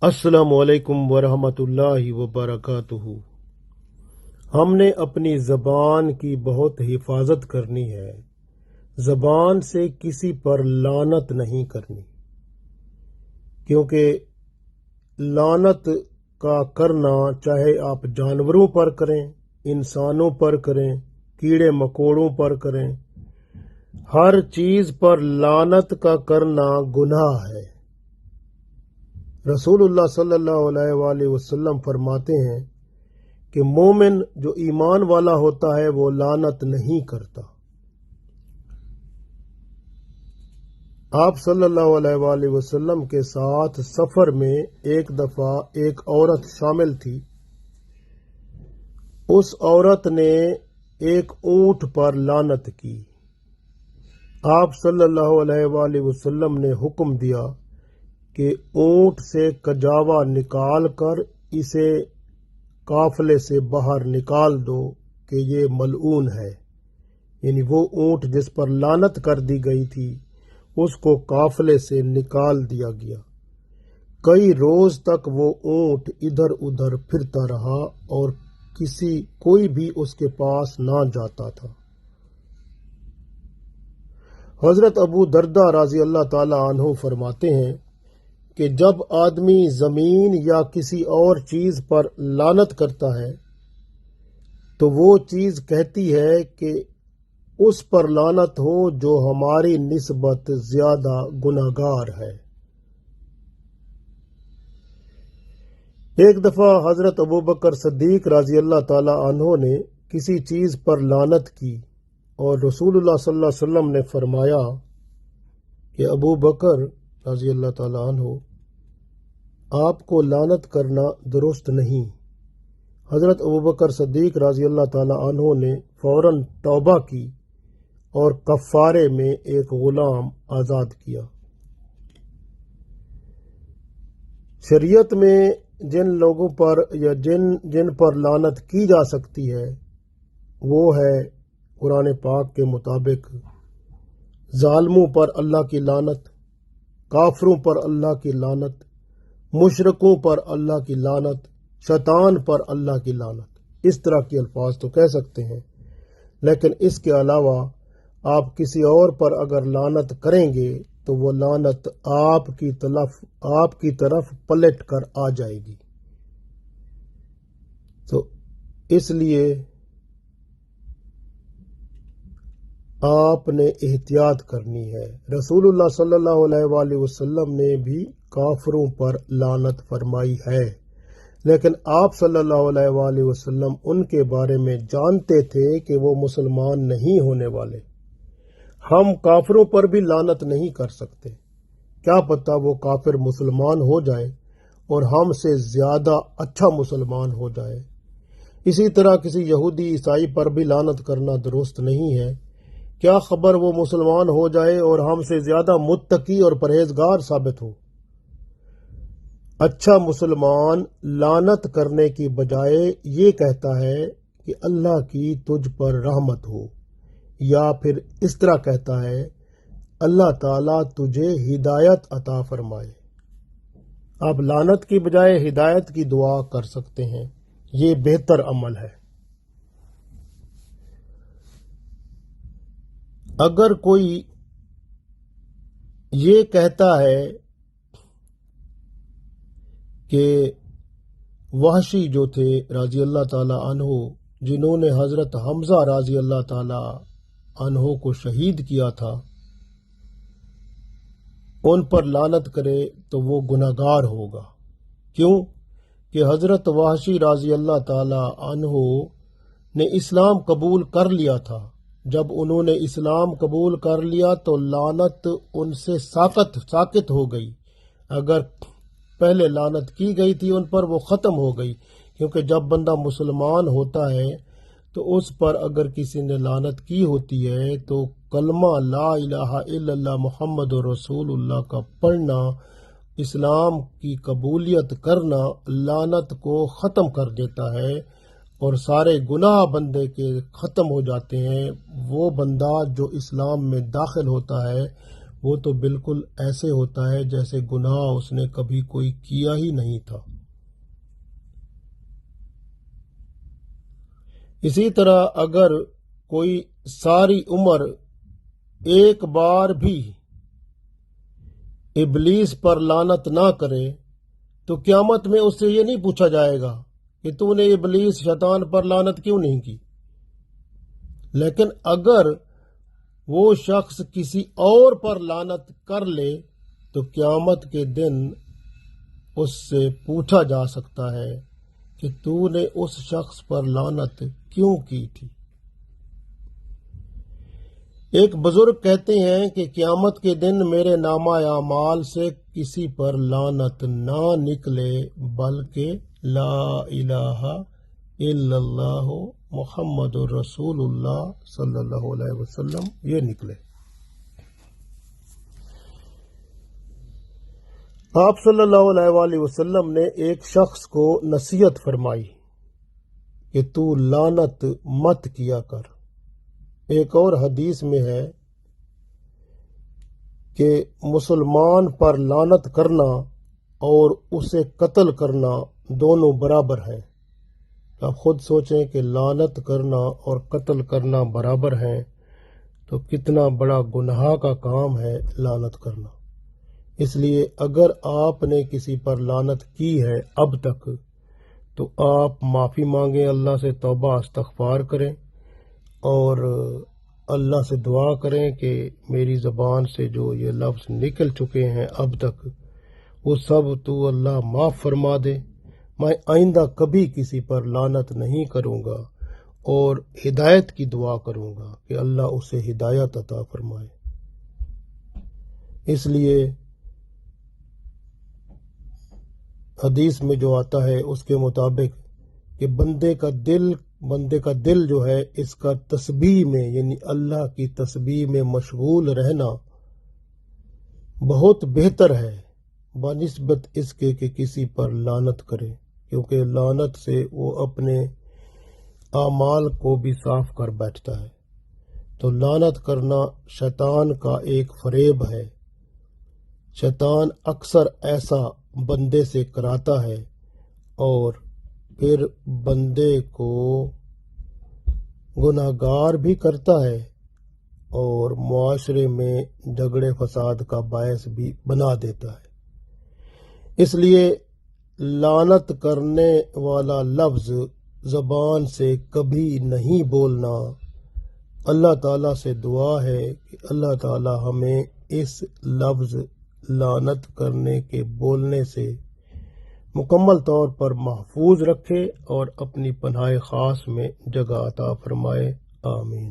السلام علیکم ورحمۃ اللہ وبرکاتہ۔ ہم نے اپنی زبان کی بہت حفاظت کرنی ہے۔ زبان سے کسی پر لعنت نہیں کرنی، کیونکہ لعنت کا کرنا چاہے آپ جانوروں پر کریں، انسانوں پر کریں، کیڑے مکوڑوں پر کریں، ہر چیز پر لعنت کا کرنا گناہ ہے۔ رسول اللہ صلی اللہ علیہ وآلہ وسلم فرماتے ہیں کہ مومن جو ایمان والا ہوتا ہے وہ لعنت نہیں کرتا۔ آپ صلی اللہ علیہ وآلہ وسلم کے ساتھ سفر میں ایک دفعہ ایک عورت شامل تھی۔ اس عورت نے ایک اونٹ پر لعنت کی۔ آپ صلی اللہ علیہ وآلہ وسلم نے حکم دیا کہ اونٹ سے کجاوا نکال کر اسے قافلے سے باہر نکال دو کہ یہ ملعون ہے، یعنی وہ اونٹ جس پر لعنت کر دی گئی تھی اس کو قافلے سے نکال دیا گیا۔ کئی روز تک وہ اونٹ ادھر ادھر پھرتا رہا اور کوئی بھی اس کے پاس نہ جاتا تھا۔ حضرت ابو دردہ رضی اللہ تعالی عنہ فرماتے ہیں کہ جب آدمی زمین یا کسی اور چیز پر لعنت کرتا ہے تو وہ چیز کہتی ہے کہ اس پر لعنت ہو جو ہماری نسبت زیادہ گناہگار ہے۔ ایک دفعہ حضرت ابوبکر صدیق رضی اللہ تعالی عنہ نے کسی چیز پر لعنت کی اور رسول اللہ صلی اللہ علیہ وسلم نے فرمایا کہ ابو بکر رضی اللہ تعالی عنہ آپ کو لعنت کرنا درست نہیں۔ حضرت ابوبکر صدیق رضی اللہ تعالی عنہ نے فوراً توبہ کی اور کفارے میں ایک غلام آزاد کیا۔ شریعت میں جن لوگوں پر یا جن پر لعنت کی جا سکتی ہے وہ ہے قرآن پاک کے مطابق ظالموں پر اللہ کی لعنت، کافروں پر اللہ کی لعنت، مشرکوں پر اللہ کی لعنت، شیطان پر اللہ کی لعنت، اس طرح کے الفاظ تو کہہ سکتے ہیں، لیکن اس کے علاوہ آپ کسی اور پر اگر لعنت کریں گے تو وہ لعنت آپ کی طرف پلٹ کر آ جائے گی۔ تو اس لیے آپ نے احتیاط کرنی ہے۔ رسول اللہ صلی اللہ علیہ وآلہ وسلم نے بھی کافروں پر لعنت فرمائی ہے، لیکن آپ صلی اللہ علیہ وآلہ وسلم ان کے بارے میں جانتے تھے کہ وہ مسلمان نہیں ہونے والے۔ ہم کافروں پر بھی لعنت نہیں کر سکتے، کیا پتہ وہ کافر مسلمان ہو جائے اور ہم سے زیادہ اچھا مسلمان ہو جائے۔ اسی طرح کسی یہودی عیسائی پر بھی لعنت کرنا درست نہیں ہے، کیا خبر وہ مسلمان ہو جائے اور ہم سے زیادہ متقی اور پرہیزگار ثابت ہو۔ اچھا مسلمان لعنت کرنے کی بجائے یہ کہتا ہے کہ اللہ کی تجھ پر رحمت ہو، یا پھر اس طرح کہتا ہے اللہ تعالیٰ تجھے ہدایت عطا فرمائے۔ آپ لعنت کی بجائے ہدایت کی دعا کر سکتے ہیں، یہ بہتر عمل ہے۔ اگر کوئی یہ کہتا ہے کہ وحشی جو تھے رضی اللہ تعالی عنہ، جنہوں نے حضرت حمزہ رضی اللہ تعالی عنہ کو شہید کیا تھا، ان پر لعنت کرے تو وہ گناہگار ہوگا۔ کیوں کہ حضرت وحشی رضی اللہ تعالی عنہ نے اسلام قبول کر لیا تھا۔ جب انہوں نے اسلام قبول کر لیا تو لعنت ان سے ساقط ہو گئی۔ اگر پہلے لعنت کی گئی تھی ان پر، وہ ختم ہو گئی، کیونکہ جب بندہ مسلمان ہوتا ہے تو اس پر اگر کسی نے لعنت کی ہوتی ہے تو کلمہ لا الہ الا اللہ محمد رسول اللہ کا پڑھنا، اسلام کی قبولیت کرنا لعنت کو ختم کر دیتا ہے اور سارے گناہ بندے کے ختم ہو جاتے ہیں۔ وہ بندہ جو اسلام میں داخل ہوتا ہے وہ تو بالکل ایسے ہوتا ہے جیسے گناہ اس نے کبھی کوئی کیا ہی نہیں تھا۔ اسی طرح اگر کوئی ساری عمر ایک بار بھی ابلیس پر لعنت نہ کرے تو قیامت میں اس سے یہ نہیں پوچھا جائے گا کہ تو نے ابلیس شیطان پر لعنت کیوں نہیں کی۔ لیکن اگر وہ شخص کسی اور پر لعنت کر لے تو قیامت کے دن اس سے پوچھا جا سکتا ہے کہ تو نے اس شخص پر لعنت کیوں کی تھی۔ ایک بزرگ کہتے ہیں کہ قیامت کے دن میرے نامہ اعمال سے کسی پر لعنت نہ نکلے بلکہ لا الہ الا اللہ محمد الرسول اللہ صلی اللہ علیہ وسلم یہ نکلے۔ آپ صلی اللہ علیہ وآلہ وسلم نے ایک شخص کو نصیحت فرمائی کہ تو لعنت مت کیا کر۔ ایک اور حدیث میں ہے کہ مسلمان پر لعنت کرنا اور اسے قتل کرنا دونوں برابر ہیں۔ آپ خود سوچیں کہ لعنت کرنا اور قتل کرنا برابر ہیں تو کتنا بڑا گناہ کا کام ہے لعنت کرنا۔ اس لیے اگر آپ نے کسی پر لعنت کی ہے اب تک تو آپ معافی مانگیں، اللہ سے توبہ استغفار کریں اور اللہ سے دعا کریں کہ میری زبان سے جو یہ لفظ نکل چکے ہیں اب تک وہ سب تو اللہ معاف فرما دے۔ میں آئندہ کبھی کسی پر لعنت نہیں کروں گا اور ہدایت کی دعا کروں گا کہ اللہ اسے ہدایت عطا فرمائے۔ اس لیے حدیث میں جو آتا ہے اس کے مطابق کہ بندے کا دل جو ہے اس کا تسبیح میں یعنی اللہ کی تسبیح میں مشغول رہنا بہت بہتر ہے بنسبت اس کے کہ کسی پر لعنت کرے، کیونکہ لعنت سے وہ اپنے اعمال کو بھی صاف کر بیٹھتا ہے۔ تو لعنت کرنا شیطان کا ایک فریب ہے۔ شیطان اکثر ایسا بندے سے کراتا ہے اور پھر بندے کو گناہ گار بھی کرتا ہے اور معاشرے میں جھگڑے فساد کا باعث بھی بنا دیتا ہے۔ اس لیے لعنت کرنے والا لفظ زبان سے کبھی نہیں بولنا۔ اللہ تعالیٰ سے دعا ہے کہ اللہ تعالیٰ ہمیں اس لفظ لعنت کرنے کے بولنے سے مکمل طور پر محفوظ رکھے اور اپنی پناہ خاص میں جگہ عطا فرمائے۔ آمین۔